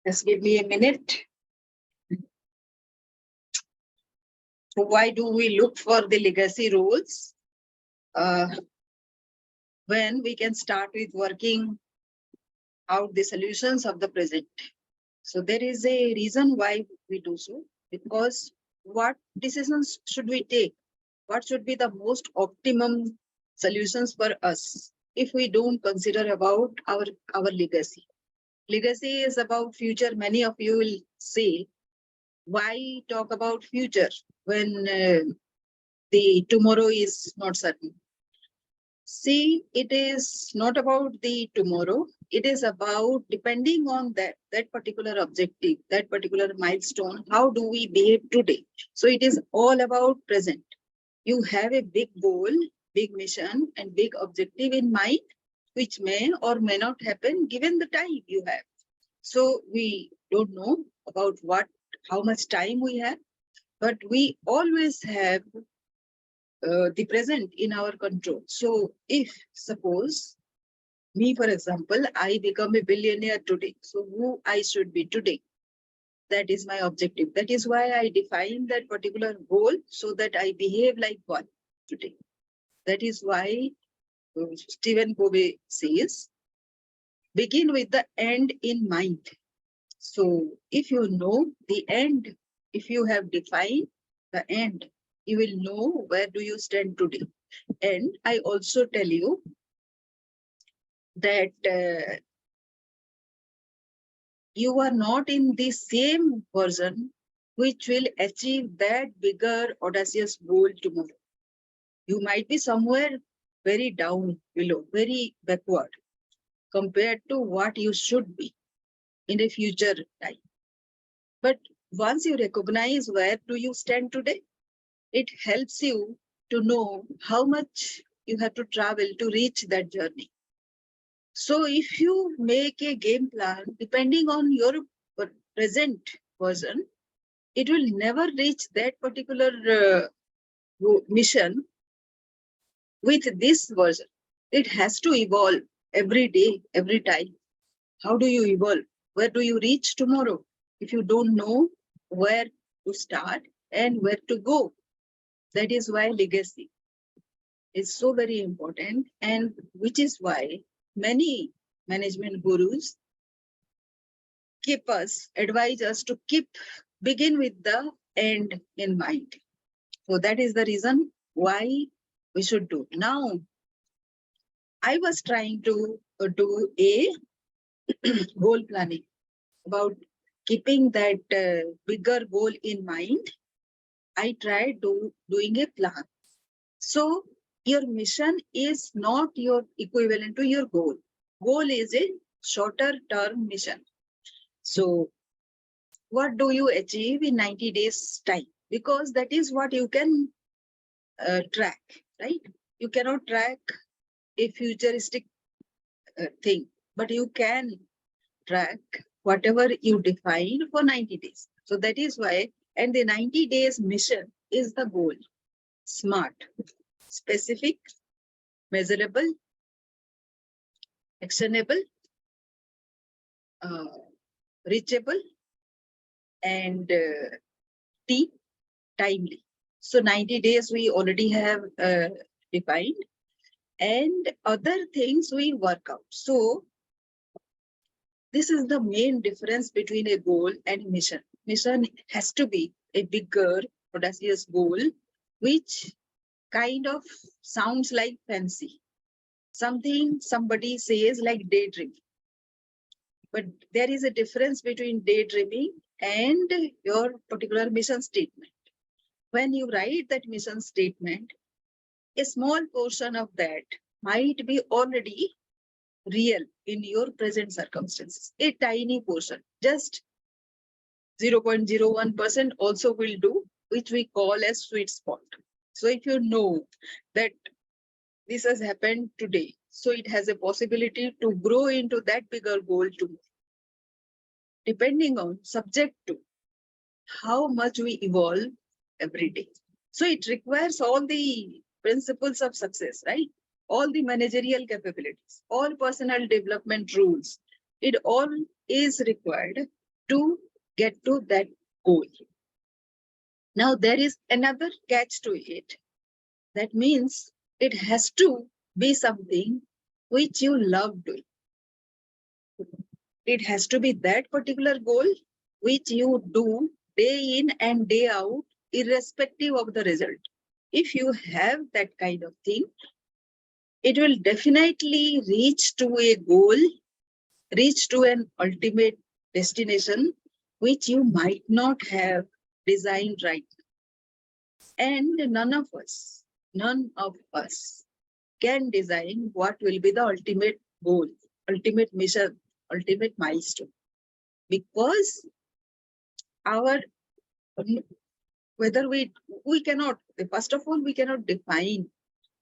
Just give me a minute. Why do we look for the legacy roles? When we can start with working out the solutions of the present. So there is a reason why we do so, because what decisions should we take? What should be the most optimum solutions for us if we don't consider about our legacy? Legacy is about future. Many of you will say, why talk about future when the tomorrow is not certain? See, it is not about the tomorrow. It is about, depending on that particular objective, that particular milestone, how do we behave today? So it is all about present. You have a big goal, big mission, and big objective in mind, which may or may not happen given the time you have. So we don't know about how much time we have, but we always have the present in our control. So if suppose me, for example, I become a billionaire today, so who I should be today, that is my objective. That is why I define that particular goal, so that I behave like one today. That is why Stephen Covey says, begin with the end in mind. So if you know the end, if you have defined the end, you will know where do you stand today. And I also tell you that you are not in the same version which will achieve that bigger audacious goal tomorrow. You might be somewhere very down below, very backward compared to what you should be in a future time. But once you recognize where do you stand today, it helps you to know how much you have to travel to reach that journey. So if you make a game plan depending on your present version, it will never reach that particular mission with this version. It has to evolve every day, every time. How do you evolve? Where do you reach tomorrow if you don't know where to start and where to go? That is why legacy is so very important, and which is why many management gurus advise us to begin with the end in mind. So that is the reason why we should do. Now, I was trying to do a goal planning about keeping that bigger goal in mind. I tried doing a plan. So your mission is not your equivalent to your goal. Goal is a shorter term mission. So what do you achieve in 90 days time? Because that is what you can track, right? You cannot track a futuristic thing, but you can track whatever you define for 90 days. So that is why, and the 90 days mission is the goal. SMART, specific, measurable, actionable, reachable, and timely. So 90 days we already have defined, and other things we work out. So this is the main difference between a goal and mission. Mission has to be a bigger, audacious goal, which kind of sounds like fancy. Something somebody says like daydreaming. But there is a difference between daydreaming and your particular mission statement. When you write that mission statement, a small portion of that might be already real in your present circumstances. A tiny portion, just 0.01% also will do, which we call as sweet spot. So if you know that this has happened today, so it has a possibility to grow into that bigger goal tomorrow, depending on, subject to how much we evolve every day. So it requires all the principles of success, right? All the managerial capabilities, all personal development rules, it all is required to get to that goal. Now, there is another catch to it. That means it has to be something which you love doing. It has to be that particular goal which you do day in and day out, irrespective of the result. If you have that kind of thing, it will definitely reach to a goal, reach to an ultimate destination, which you might not have designed right. And none of us can design what will be the ultimate goal, ultimate mission, ultimate milestone. Because our, whether we cannot, first of all, we cannot define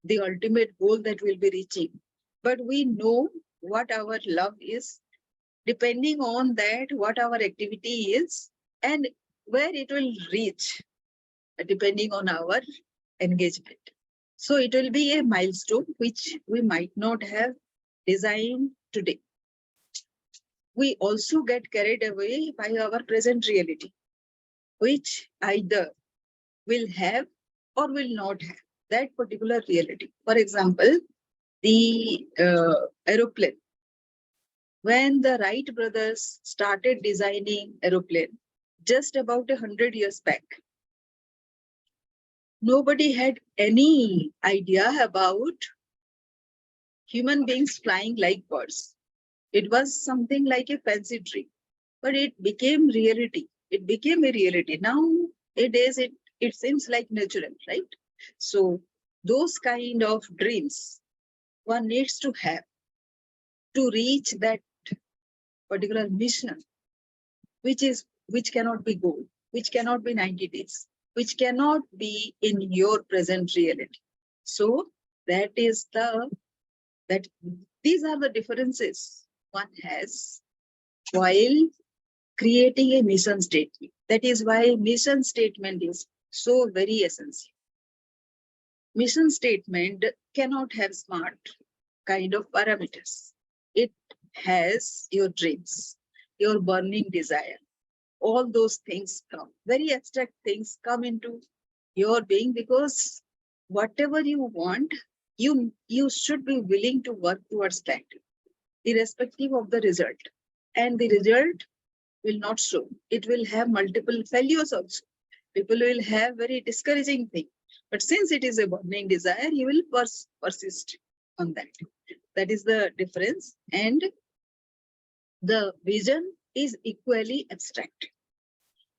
the ultimate goal that we'll be reaching, but we know what our love is, depending on that, what our activity is, and where it will reach, depending on our engagement. So it will be a milestone which we might not have designed today. We also get carried away by our present reality, which either will have or will not have that particular reality. For example, the aeroplane. When the Wright brothers started designing aeroplane just about 100 years back, nobody had any idea about human beings flying like birds. It was something like a fancy dream, but it became reality. It became a reality. Nowadays, it seems like natural, right? So those kind of dreams one needs to have to reach that particular mission, which cannot be goal, which cannot be 90 days, which cannot be in your present reality. So that is that these are the differences one has while creating a mission statement. That is why mission statement is so very essential. Mission statement cannot have smart kind of parameters. It has your dreams, your burning desire. All those things come, very abstract things come into your being, because whatever you want, you should be willing to work towards that, irrespective of the result. And the result will not show. It will have multiple failures also. People will have very discouraging things. But since it is a burning desire, you will persist on that. That is the difference. And the vision is equally abstract.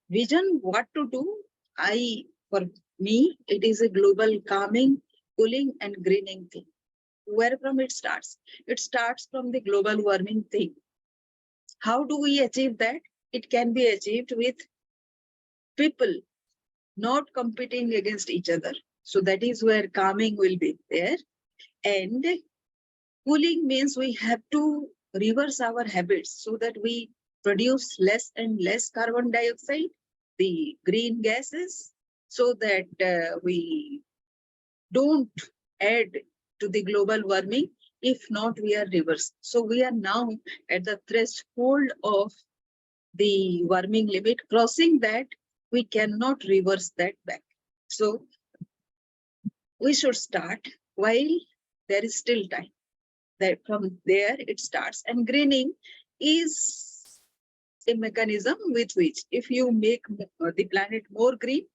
Vision, what to do? For me, it is a global calming, cooling, and greening thing. Where from it starts? It starts from the global warming thing. How do we achieve that? It can be achieved with people not competing against each other. So that is where calming will be there. And cooling means we have to reverse our habits so that we produce less and less carbon dioxide, the green gases, so that we don't add to the global warming. If not, we are reversed. So we are now at the threshold of the warming limit. Crossing that, we cannot reverse that back. So we should start while there is still time. That from there it starts. And greening is a mechanism with which, if you make the planet more green,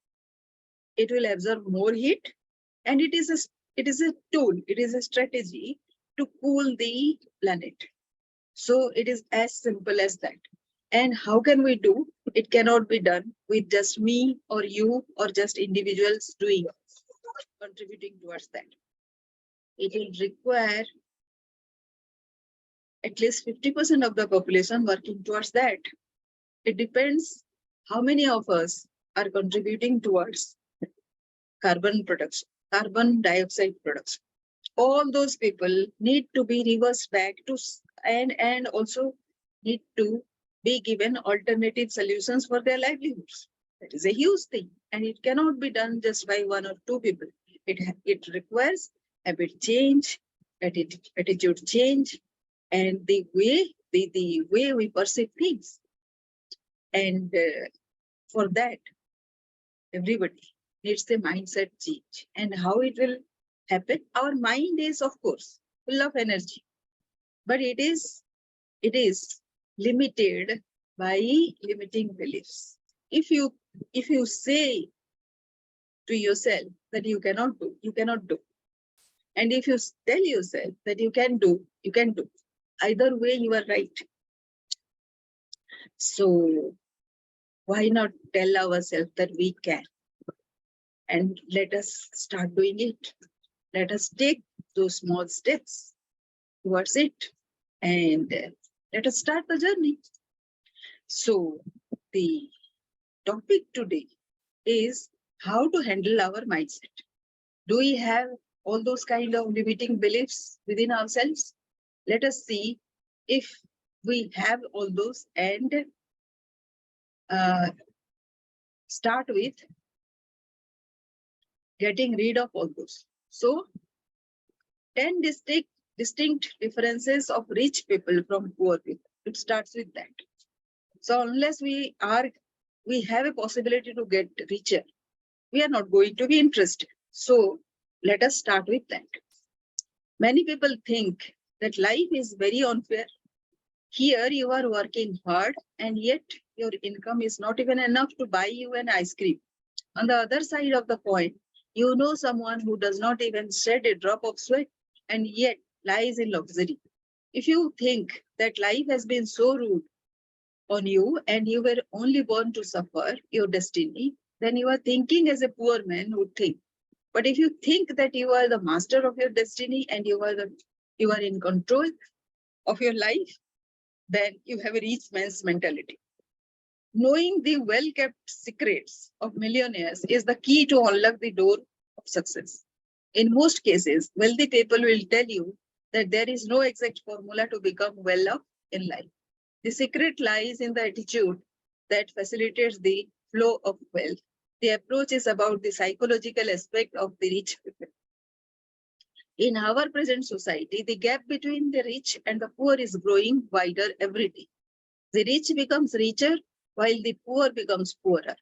it will absorb more heat, and it is a tool, it is a strategy to cool the planet. So it is as simple as that. And how can we do? It cannot be done with just me or you or just individuals doing, contributing towards that. It will require at least 50% of the population working towards that. It depends how many of us are contributing towards carbon dioxide production. All those people need to be reversed back to, and also need to be given alternative solutions for their livelihoods. That is a huge thing, and it cannot be done just by one or two people. It requires habit change, attitude change, and the way we perceive things. And for that, everybody needs the mindset change. And how it will happen? Our mind is, of course, full of energy, but it is limited by limiting beliefs. If you say to yourself that you cannot do, you cannot do. And if you tell yourself that you can do, you can do. Either way, you are right. So why not tell ourselves that we can? And let us start doing it. Let us take those small steps towards it. And let us start the journey. So the topic today is how to handle our mindset. Do we have all those kind of limiting beliefs within ourselves? Let us see if we have all those and start with getting rid of all those. So 10 distinct differences of rich people from poor people. It starts with that. So unless we have a possibility to get richer, we are not going to be interested. So let us start with that. Many people think that life is very unfair. Here you are working hard and yet your income is not even enough to buy you an ice cream. On the other side of the coin, you know someone who does not even shed a drop of sweat and yet lies in luxury. If you think that life has been so rude on you and you were only born to suffer your destiny, then you are thinking as a poor man would think. But if you think that you are the master of your destiny and you are in control of your life, then you have a rich man's mentality. Knowing the well-kept secrets of millionaires is the key to unlock the door of success. In most cases, wealthy people will tell you that there is no exact formula to become well off in life. The secret lies in the attitude that facilitates the flow of wealth. The approach is about the psychological aspect of the rich people. In our present society, the gap between the rich and the poor is growing wider every day. The rich becomes richer while the poor becomes poorer.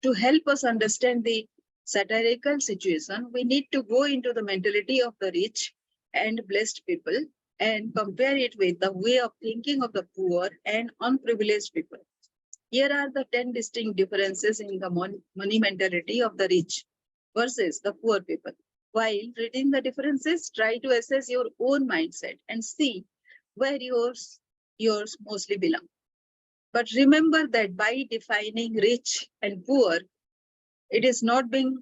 To help us understand the satirical situation, we need to go into the mentality of the rich and blessed people and compare it with the way of thinking of the poor and unprivileged people. Here are the 10 distinct differences in the money mentality of the rich versus the poor people. While reading the differences, try to assess your own mindset and see where yours mostly belong. But remember that by defining rich and poor, it is not being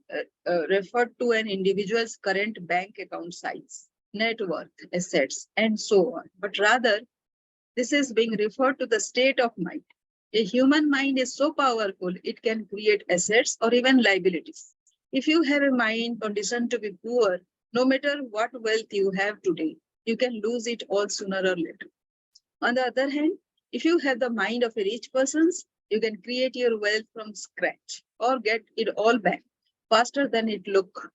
referred to an individual's current bank account size, net worth, assets, and so on. But rather, this is being referred to the state of mind. A human mind is so powerful, it can create assets or even liabilities. If you have a mind conditioned to be poor, no matter what wealth you have today, you can lose it all sooner or later. On the other hand, if you have the mind of a rich person, you can create your wealth from scratch or get it all back faster than it took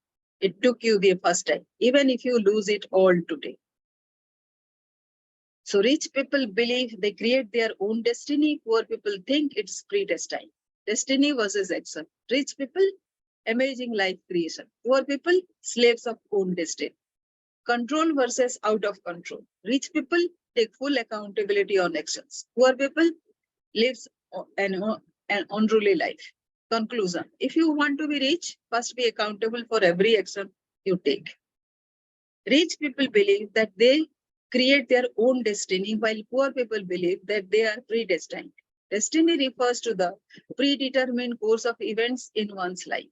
you the first time, even if you lose it all today. So rich people believe they create their own destiny. Poor people think it's predestined. Destiny versus action. Rich people, amazing life creation. Poor people, slaves of own destiny. Control versus out of control. Rich people take full accountability on actions. Poor people lives an unruly life. Conclusion. If you want to be rich, first be accountable for every action you take. Rich people believe that they create their own destiny, while poor people believe that they are predestined. Destiny refers to the predetermined course of events in one's life.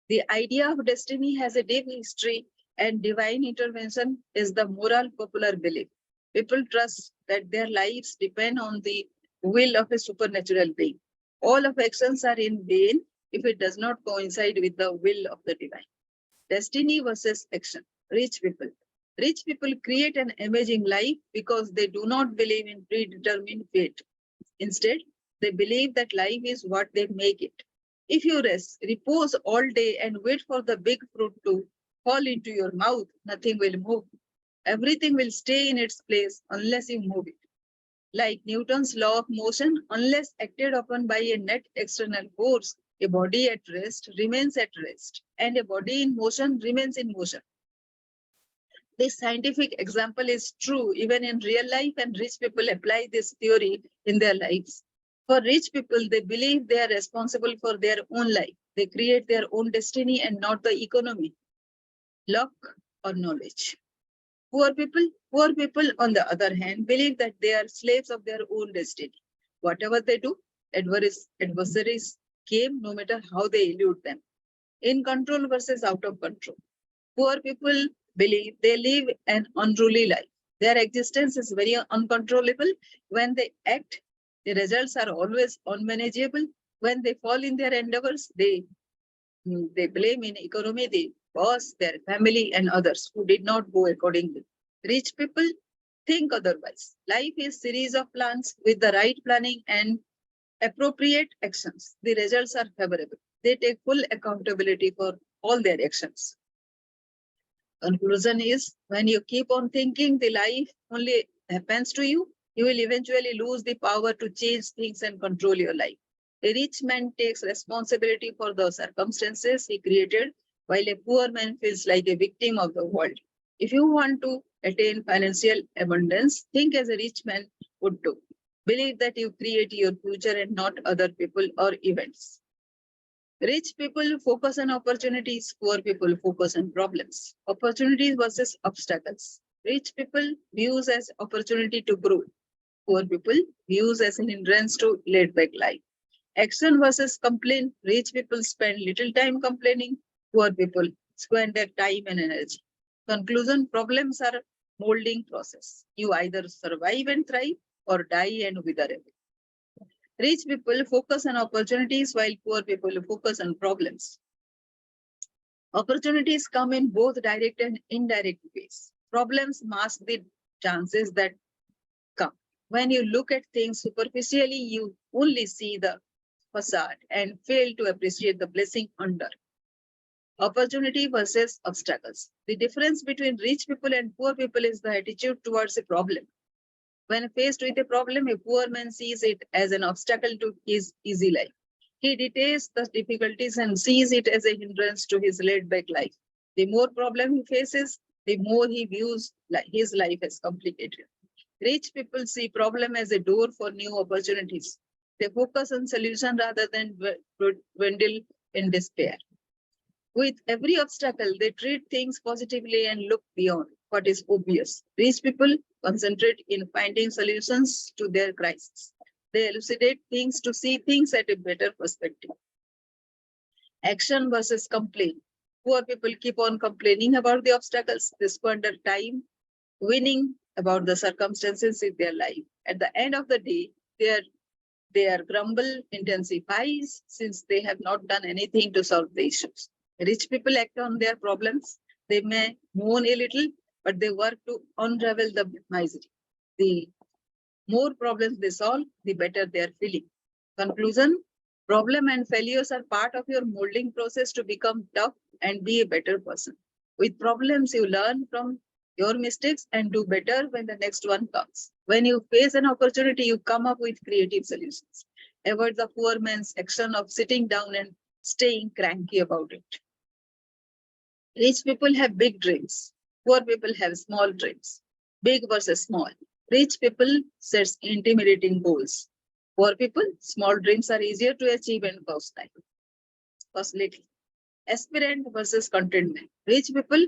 The idea of destiny has a deep history, and divine intervention is the moral popular belief. People trust that their lives depend on the will of a supernatural being. All of actions are in vain if it does not coincide with the will of the divine. Destiny versus action. Rich people. Rich people create an amazing life because they do not believe in predetermined fate. Instead, they believe that life is what they make it. If you repose all day and wait for the big fruit to fall into your mouth, nothing will move. Everything will stay in its place unless you move it. Like Newton's law of motion, unless acted upon by a net external force, a body at rest remains at rest, and a body in motion remains in motion. This scientific example is true even in real life, and rich people apply this theory in their lives. For rich people, they believe they are responsible for their own life. They create their own destiny and not the economy, luck, or knowledge. Poor people, on the other hand, believe that they are slaves of their own destiny. Whatever they do, adversaries came no matter how they elude them. In control versus out of control. Poor people believe they live an unruly life. Their existence is very uncontrollable. When they act, the results are always unmanageable. When they fall in their endeavors, they blame in economy the boss, their family, and others who did not go accordingly. Rich people think otherwise. Life is series of plans. With the right planning and appropriate actions, the results are favorable. They take full accountability for all their actions. Conclusion is, when you keep on thinking the life only happens to you, you will eventually lose the power to change things and control your life. A rich man takes responsibility for the circumstances he created, while a poor man feels like a victim of the world. If you want to attain financial abundance, think as a rich man would do. Believe that you create your future and not other people or events. Rich people focus on opportunities, poor people focus on problems. Opportunities versus obstacles. Rich people views as opportunity to grow. Poor people views as an hindrance to laid back life. Action versus complaint. Rich people spend little time complaining. Poor people spend their time and energy. Conclusion, problems are molding process. You either survive and thrive or die and wither away. Rich people focus on opportunities while poor people focus on problems. Opportunities come in both direct and indirect ways. Problems mask the chances that come. When you look at things superficially, you only see the facade and fail to appreciate the blessing under. Opportunity versus obstacles. The difference between rich people and poor people is the attitude towards a problem. When faced with a problem, a poor man sees it as an obstacle to his easy life. He detests the difficulties and sees it as a hindrance to his laid-back life. The more problem he faces, the more he views his life as complicated. Rich people see problem as a door for new opportunities. They focus on solution rather than dwindle in despair. With every obstacle, they treat things positively and look beyond what is obvious. Rich people concentrate in finding solutions to their crises. They elucidate things to see things at a better perspective. Action versus complaint. Poor people keep on complaining about the obstacles. They squander time winning about the circumstances in their life. At the end of the day, their grumble intensifies since they have not done anything to solve the issues. Rich people act on their problems. They may moan a little, but they work to unravel the misery. The more problems they solve, the better they are feeling. Conclusion, problem and failures are part of your molding process to become tough and be a better person. With problems, you learn from your mistakes and do better when the next one comes. When you face an opportunity, you come up with creative solutions. Avoid the poor man's action of sitting down and staying cranky about it. Rich people have big dreams. Poor people have small dreams. Big versus small. Rich people set intimidating goals. Poor people, small dreams are easier to achieve and cost time. Cost little. Aspirant versus contentment. Rich people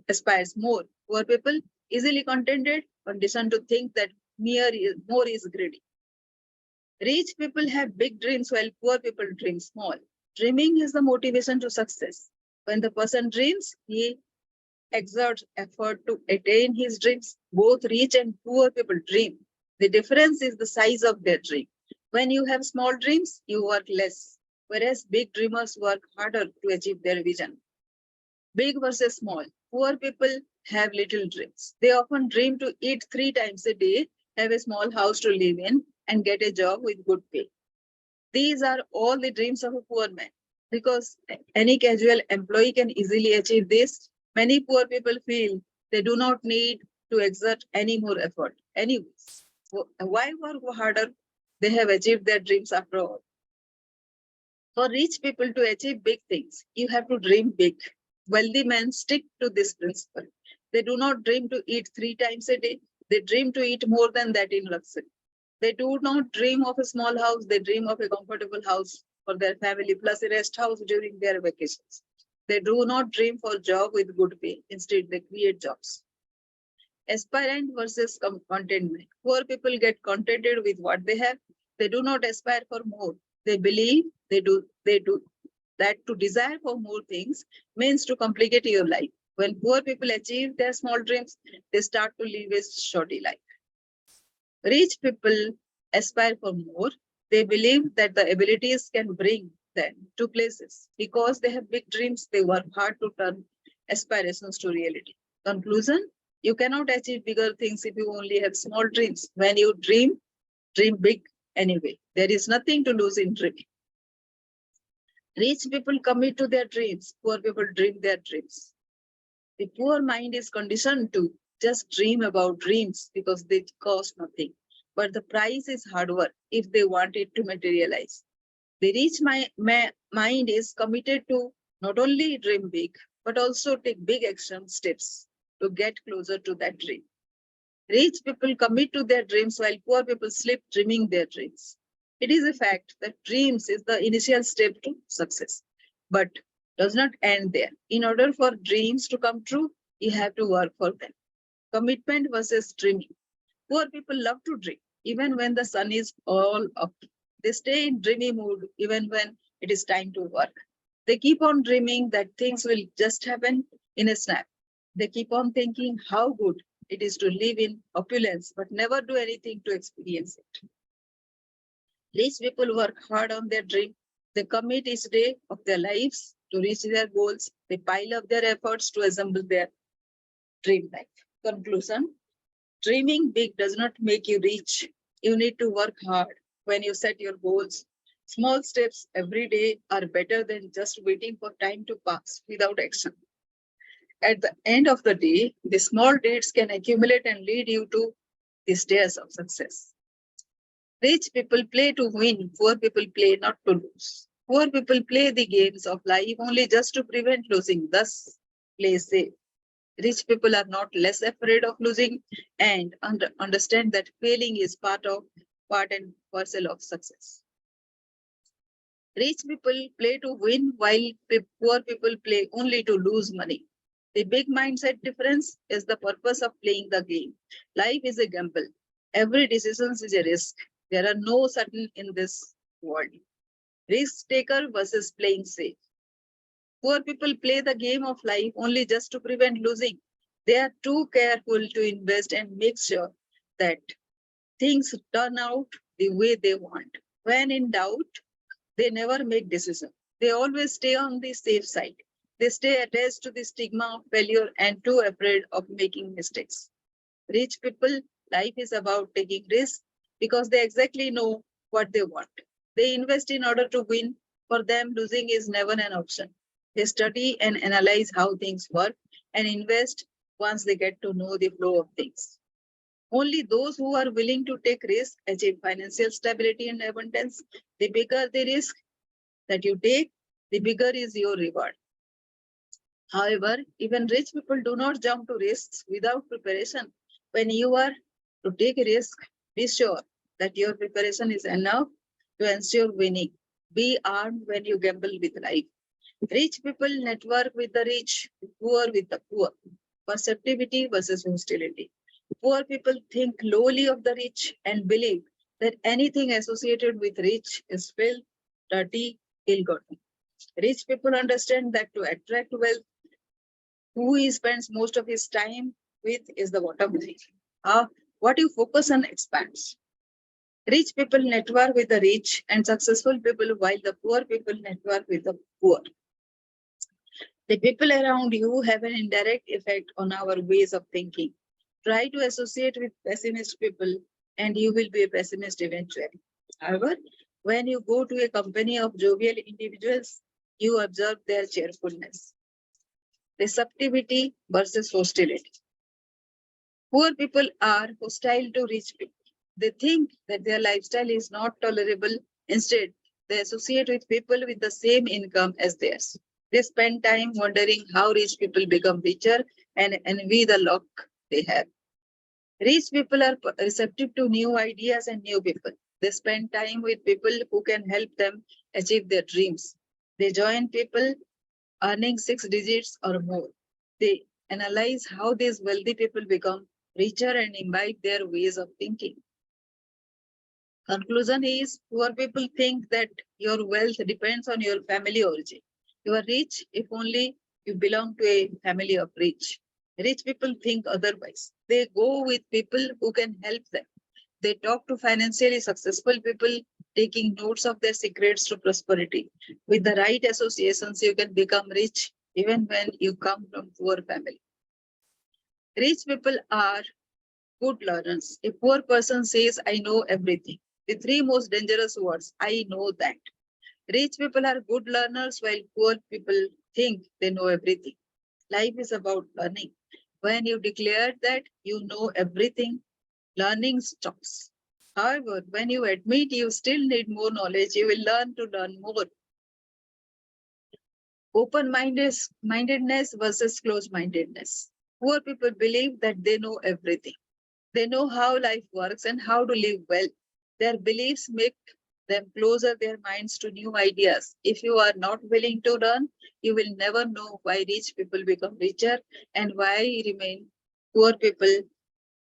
aspires more. Poor people easily contented, conditioned to think that more is greedy. Rich people have big dreams while poor people dream small. Dreaming is the motivation to success. When the person dreams, he exerts effort to attain his dreams. Both rich and poor people dream. The difference is the size of their dream. When you have small dreams, you work less, whereas big dreamers work harder to achieve their vision. Big versus small. Poor people have little dreams. They often dream to eat 3 times a day, have a small house to live in, and get a job with good pay. These are all the dreams of a poor man. Because any casual employee can easily achieve this, Many poor people feel they do not need to exert any more effort. Anyways, why work harder? They have achieved their dreams after all. For rich people to achieve big things, you have to dream big. Wealthy men stick to this principle. They do not dream to eat 3 times a day. They dream to eat more than that in luxury. They do not dream of a small house. They dream of a comfortable house for their family plus a rest house during their vacations. They do not dream for job with good pay. Instead, they create jobs. Aspirant versus contentment. Poor people get contented with what they have. They do not aspire for more. They believe they do that to desire for more things means to complicate your life. When poor people achieve their small dreams, they start to live a shoddy life. Rich people aspire for more. They believe that the abilities can bring them to places. Because they have big dreams, they work hard to turn aspirations to reality. Conclusion, you cannot achieve bigger things if you only have small dreams. When you dream, dream big anyway. There is nothing to lose in dreaming. Rich people commit to their dreams. Poor people dream their dreams. The poor mind is conditioned to just dream about dreams because they cost nothing. But the price is hard work if they want it to materialize. The rich mind is committed to not only dream big, but also take big action steps to get closer to that dream. Rich people commit to their dreams while poor people sleep dreaming their dreams. It is a fact that dreams is the initial step to success, but does not end there. In order for dreams to come true, you have to work for them. Commitment versus dreaming. Poor people love to dream, even when the sun is all up. They stay in dreamy mood even when it is time to work. They keep on dreaming that things will just happen in a snap. They keep on thinking how good it is to live in opulence, but never do anything to experience it. Rich people work hard on their dream. They commit each day of their lives to reach their goals. They pile up their efforts to assemble their dream life. Conclusion, dreaming big does not make you rich. You need to work hard when you set your goals. Small steps every day are better than just waiting for time to pass without action. At the end of the day, the small deeds can accumulate and lead you to the stairs of success. Rich people play to win, poor people play not to lose. Poor people play the games of life only just to prevent losing, thus play safe. Rich people are not less afraid of losing and understand that failing is part and parcel of success. Rich people play to win while poor people play only to lose money. The big mindset difference is the purpose of playing the game. Life is a gamble. Every decision is a risk. There are no certain in this world. Risk taker versus playing safe. Poor people play the game of life only just to prevent losing. They are too careful to invest and make sure that things turn out the way they want. When in doubt, they never make decisions. They always stay on the safe side. They stay attached to the stigma of failure and too afraid of making mistakes. Rich people, life is about taking risks because they exactly know what they want. They invest in order to win. For them, losing is never an option. They study and analyze how things work and invest once they get to know the flow of things. Only those who are willing to take risks achieve financial stability and abundance. The bigger the risk that you take, the bigger is your reward. However, even rich people do not jump to risks without preparation. When you are to take a risk, be sure that your preparation is enough to ensure winning. Be armed when you gamble with life. Rich people network with the rich, poor with the poor. Perceptivity versus hostility. Poor people think lowly of the rich and believe that anything associated with rich is filth, dirty, ill-gotten. Rich people understand that to attract wealth, who he spends most of his time with is the bottom line. What you focus on expands. Rich people network with the rich and successful people, while the poor people network with the poor. The people around you have an indirect effect on our ways of thinking. Try to associate with pessimist people and you will be a pessimist eventually. However, when you go to a company of jovial individuals, you observe their cheerfulness. receptivity versus hostility. Poor people are hostile to rich people. They think that their lifestyle is not tolerable. Instead, they associate with people with the same income as theirs. They spend time wondering how rich people become richer and envy the luck they have. Rich people are receptive to new ideas and new people. They spend time with people who can help them achieve their dreams. They join people earning six digits or more. They analyze how these wealthy people become richer and imbibe their ways of thinking. Conclusion is poor people think that your wealth depends on your family origin. You are rich if only you belong to a family of rich. Rich people think otherwise. They go with people who can help them. They talk to financially successful people, taking notes of their secrets to prosperity. With the right associations, you can become rich even when you come from poor family. Rich people are good learners. A poor person says, I know everything. The three most dangerous words, I know that. Rich people are good learners while poor people think they know everything. Life is about learning. When you declare that you know everything, learning stops. However, when you admit you still need more knowledge, you will learn to learn more. Open-mindedness versus closed-mindedness. Poor people believe that they know everything. They know how life works and how to live well. Their beliefs make them closer their minds to new ideas. If you are not willing to learn, you will never know why rich people become richer and why remain poor people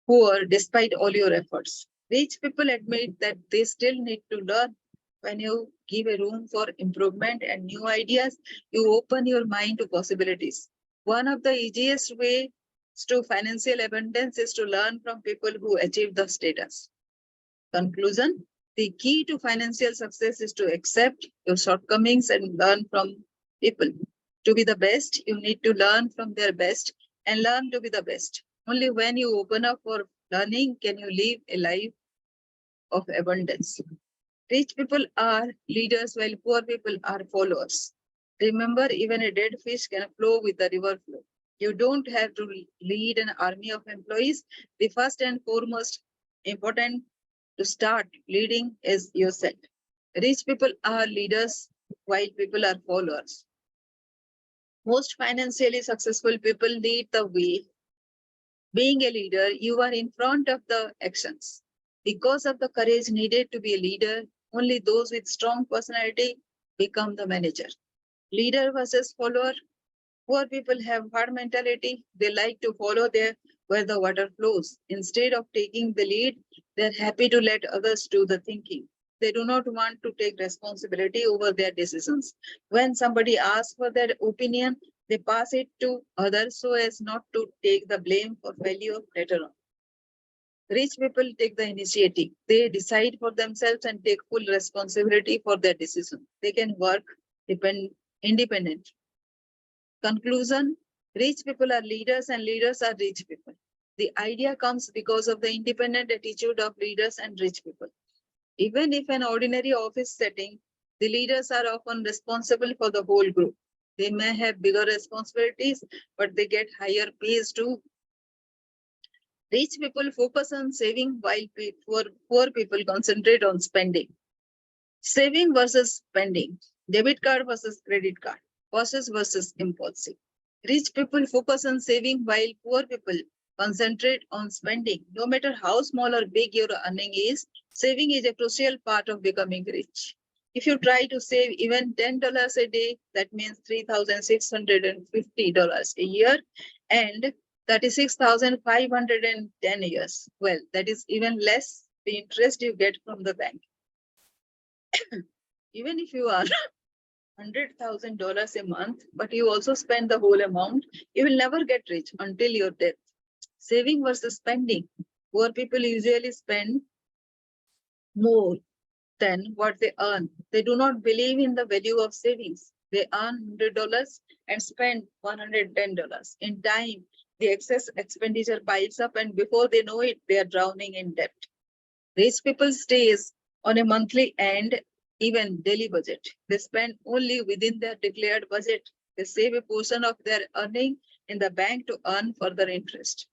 poor despite all your efforts. Rich people admit that they still need to learn. When you give a room for improvement and new ideas, you open your mind to possibilities. One of the easiest ways to financial abundance is to learn from people who achieve the status. Conclusion: the key to financial success is to accept your shortcomings and learn from people. To be the best, you need to learn from their best and learn to be the best. Only when you open up for learning can you live a life of abundance. Rich people are leaders while poor people are followers. Remember, even a dead fish can flow with the river flow. You don't have to lead an army of employees. The first and foremost important to start leading is yourself. Rich people are leaders while people are followers. Most financially successful people lead the way. Being a leader, you are in front of the actions. Because of the courage needed to be a leader, only those with strong personality become the manager. Leader versus follower. Poor people have hard mentality. They like to follow where the water flows. Instead of taking the lead, they're happy to let others do the thinking. They do not want to take responsibility over their decisions. When somebody asks for their opinion, they pass it to others so as not to take the blame for failure later on. Rich people take the initiative. They decide for themselves and take full responsibility for their decision. They can work independently. Conclusion: rich people are leaders and leaders are rich people. The idea comes because of the independent attitude of leaders and rich people. Even if an ordinary office setting, the leaders are often responsible for the whole group. They may have bigger responsibilities, but they get higher pays too. Rich people focus on saving while poor people concentrate on spending. Saving versus spending. Debit card versus credit card. Cautious versus impulsive. Rich people focus on saving while poor people concentrate on spending. No matter how small or big your earning is, saving is a crucial part of becoming rich. If you try to save even $10 a day, that means $3,650 a year and 36,510 years. Well, that is even less the interest you get from the bank. Even if you are $100,000 a month, but you also spend the whole amount, you will never get rich until your death. Saving versus spending. Poor people usually spend more than what they earn. They do not believe in the value of savings. They earn $100 and spend $110. In time, the excess expenditure piles up, and before they know it, they are drowning in debt. Rich people stays on a monthly and even daily budget. They spend only within their declared budget. They save a portion of their earning in the bank to earn further interest.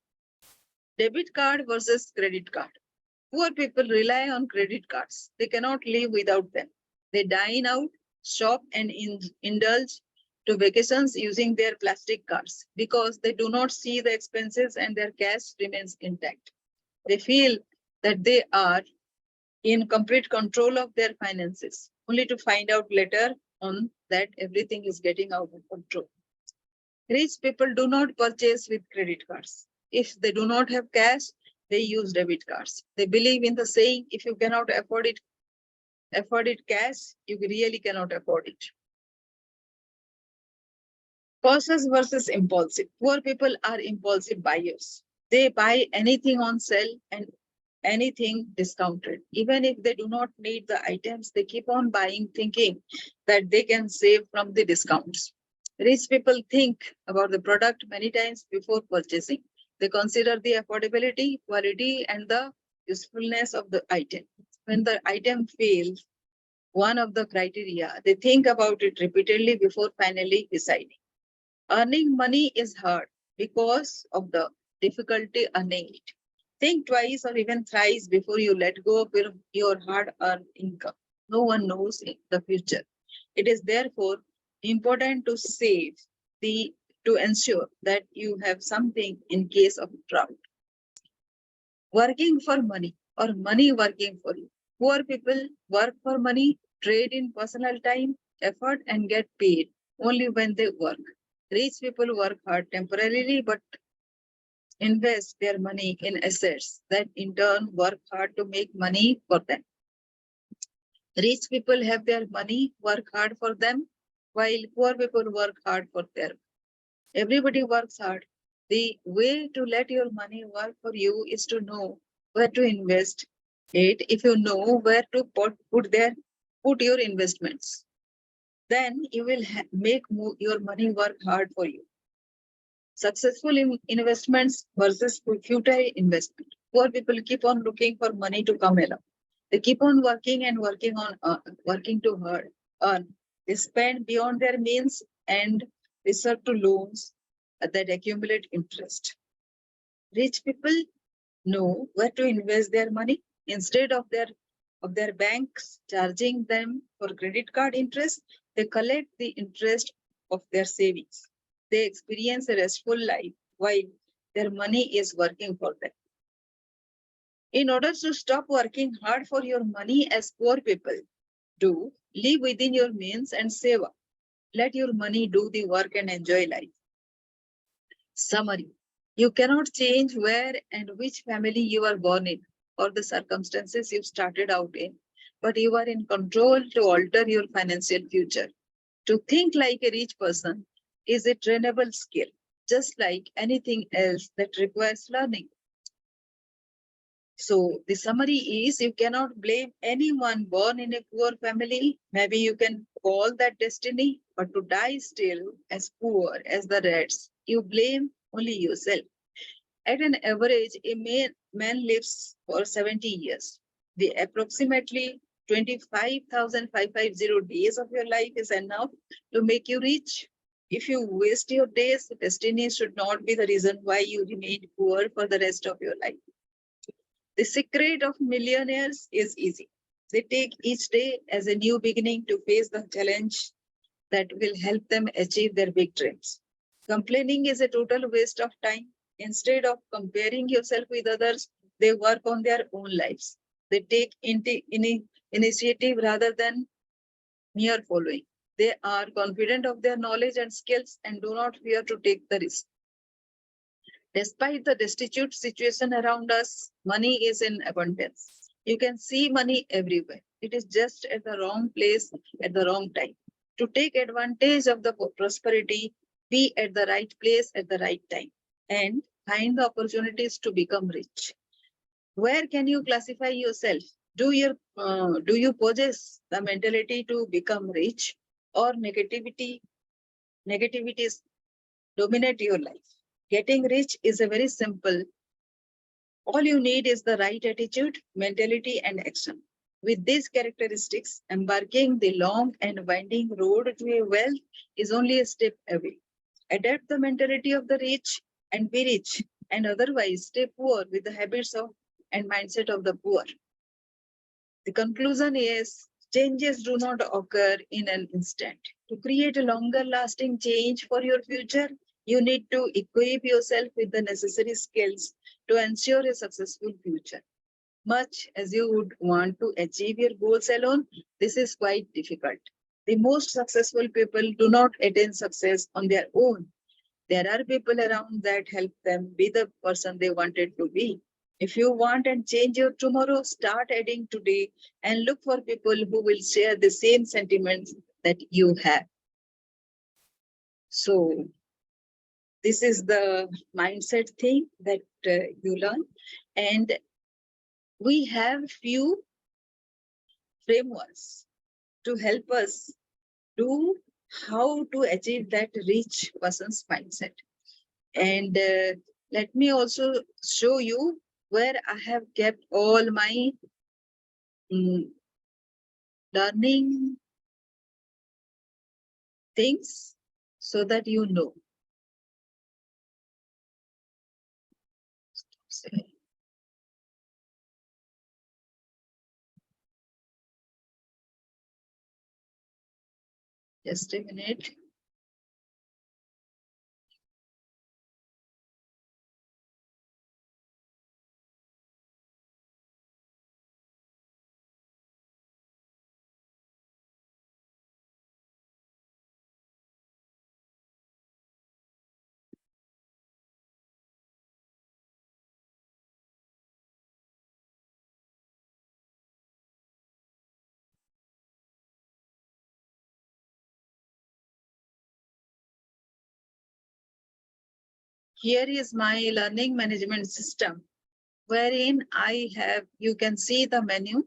Debit card versus credit card. Poor people rely on credit cards. They cannot live without them. They dine out, shop, and indulge to vacations using their plastic cards because they do not see the expenses and their cash remains intact. They feel that they are in complete control of their finances, only to find out later on that everything is getting out of control. Rich people do not purchase with credit cards. If they do not have cash, they use debit cards. They believe in the saying, if you cannot afford it cash, you really cannot afford it. Cautious versus impulsive. Poor people are impulsive buyers. They buy anything on sale and anything discounted. Even if they do not need the items, they keep on buying thinking that they can save from the discounts. Rich people think about the product many times before purchasing. They consider the affordability, quality, and the usefulness of the item. When the item fails one of the criteria, they think about it repeatedly before finally deciding. Earning money is hard because of the difficulty earning it. Think twice or even thrice before you let go of your hard-earned income. No one knows the future. It is therefore important to save the to ensure that you have something in case of drought. Working for money or money working for you. Poor people work for money, trade in personal time, effort, and get paid only when they work. Rich people work hard temporarily but invest their money in assets that in turn work hard to make money for them. Rich people have their money work hard for them, while poor people work hard for their. Everybody works hard. The way to let your money work for you is to know where to invest it. If you know where to put your investments, then you will make your money work hard for you. Successful investments versus futile investment. Poor people keep on looking for money to come along. They keep on working and working to earn. They spend beyond their means and resort to loans that accumulate interest. Rich people know where to invest their money instead of their banks charging them for credit card interest. They collect the interest of their savings. They experience a restful life while their money is working for them. In order to stop working hard for your money as poor people do, live within your means and save up. Let your money do the work and enjoy life. Summary. You cannot change where and which family you are born in or the circumstances you started out in, but you are in control to alter your financial future. To think like a rich person is a trainable skill, just like anything else that requires learning. So the summary is you cannot blame anyone born in a poor family. Maybe you can call that destiny, but to die still as poor as the rest, you blame only yourself. At an average, a man lives for 70 years. The approximately 25,550 days of your life is enough to make you rich. If you waste your days, destiny should not be the reason why you remain poor for the rest of your life. The secret of millionaires is easy. They take each day as a new beginning to face the challenge that will help them achieve their big dreams. Complaining is a total waste of time. Instead of comparing yourself with others, they work on their own lives. They take initiative rather than mere following. They are confident of their knowledge and skills and do not fear to take the risk. Despite the destitute situation around us, money is in abundance. You can see money everywhere. It is just at the wrong place at the wrong time. To take advantage of the prosperity, be at the right place at the right time and find the opportunities to become rich. Where can you classify yourself? Do you possess the mentality to become rich, or negativities dominate your life? Getting rich is a very simple. All you need is the right attitude, mentality, and action. With these characteristics, embarking the long and winding road to a wealth is only a step away. Adapt the mentality of the rich and be rich, and otherwise stay poor with the habits of and mindset of the poor. The conclusion is changes do not occur in an instant. To create a longer lasting change for your future, you need to equip yourself with the necessary skills to ensure a successful future. Much as you would want to achieve your goals alone, this is quite difficult. The most successful people do not attain success on their own. There are people around that help them be the person they wanted to be. If you want and change your tomorrow, start adding today and look for people who will share the same sentiments that you have. So, this is the mindset thing that you learn. And we have few frameworks to help us do how to achieve that rich person's mindset. And let me also show you where I have kept all my learning things so that you know. Just a minute. Here is my learning management system, wherein I have, you can see the menu,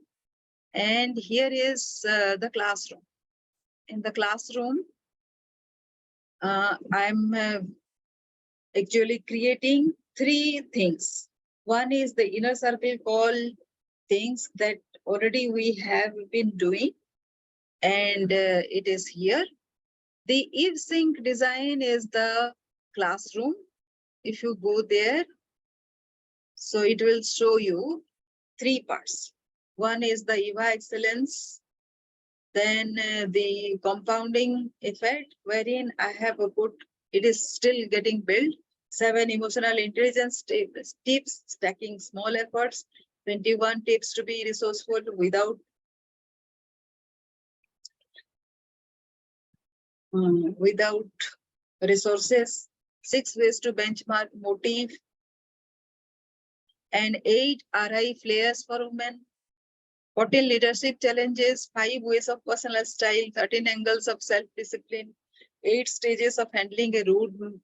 and here is the classroom. In the classroom, I'm actually creating three things. One is the inner circle call things that already we have been doing, and it is here. The Eve Sync design is the classroom. If you go there, so it will show you three parts. One is the EVA excellence, then the compounding effect, wherein I have put, it is still getting built. 7 emotional intelligence tips, stacking small efforts. 21 tips to be resourceful without resources. 6 ways to benchmark motive, and 8 RI flares for women. 14 leadership challenges, 5 ways of personal style, 13 angles of self-discipline, 8 stages of handling a rude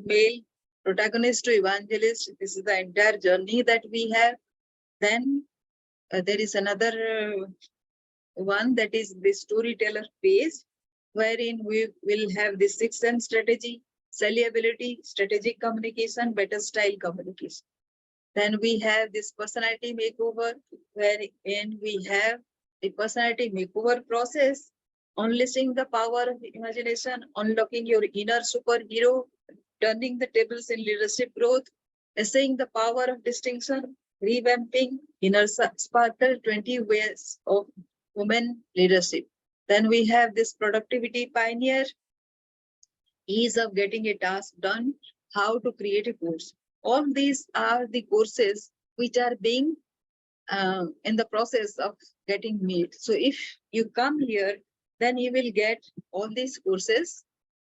male, protagonist to evangelist. This is the entire journey that we have. Then there is another one, that is the storyteller phase, wherein we will have the 6 sense strategy, saleability, strategic communication, better style communication. Then we have this personality makeover, wherein we have the personality makeover process, unleashing the power of imagination, unlocking your inner superhero, turning the tables in leadership growth, essaying the power of distinction, revamping inner sparkle, 20 ways of women leadership. Then we have this productivity pioneer, ease of getting a task done, how to create a course. All these are the courses which are being in the process of getting made. So if you come here, then you will get all these courses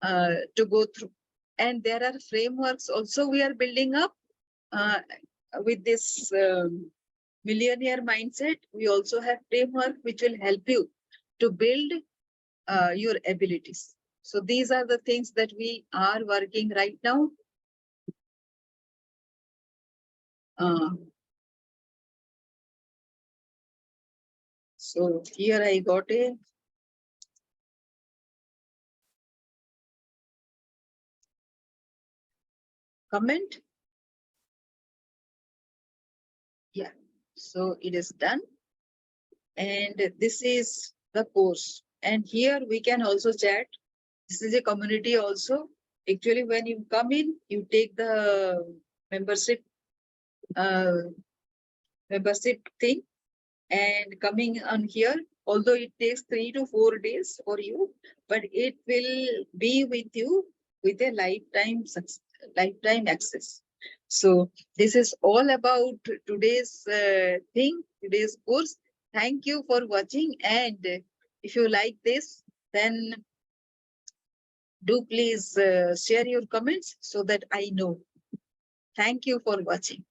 to go through. And there are frameworks also we are building up with this millionaire mindset. We also have framework which will help you to build your abilities. So these are the things that we are working right now. So here I got a comment. Yeah, so it is done. And this is the course. And here we can also chat. This is a community also. Actually, when you come in, you take the membership uh, membership thing, and coming on here, although it takes 3 to 4 days for you, but it will be with you with a lifetime access. So this is all about today's today's course. Thank you for watching, and if you like this, then do please share your comments so that I know. Thank you for watching.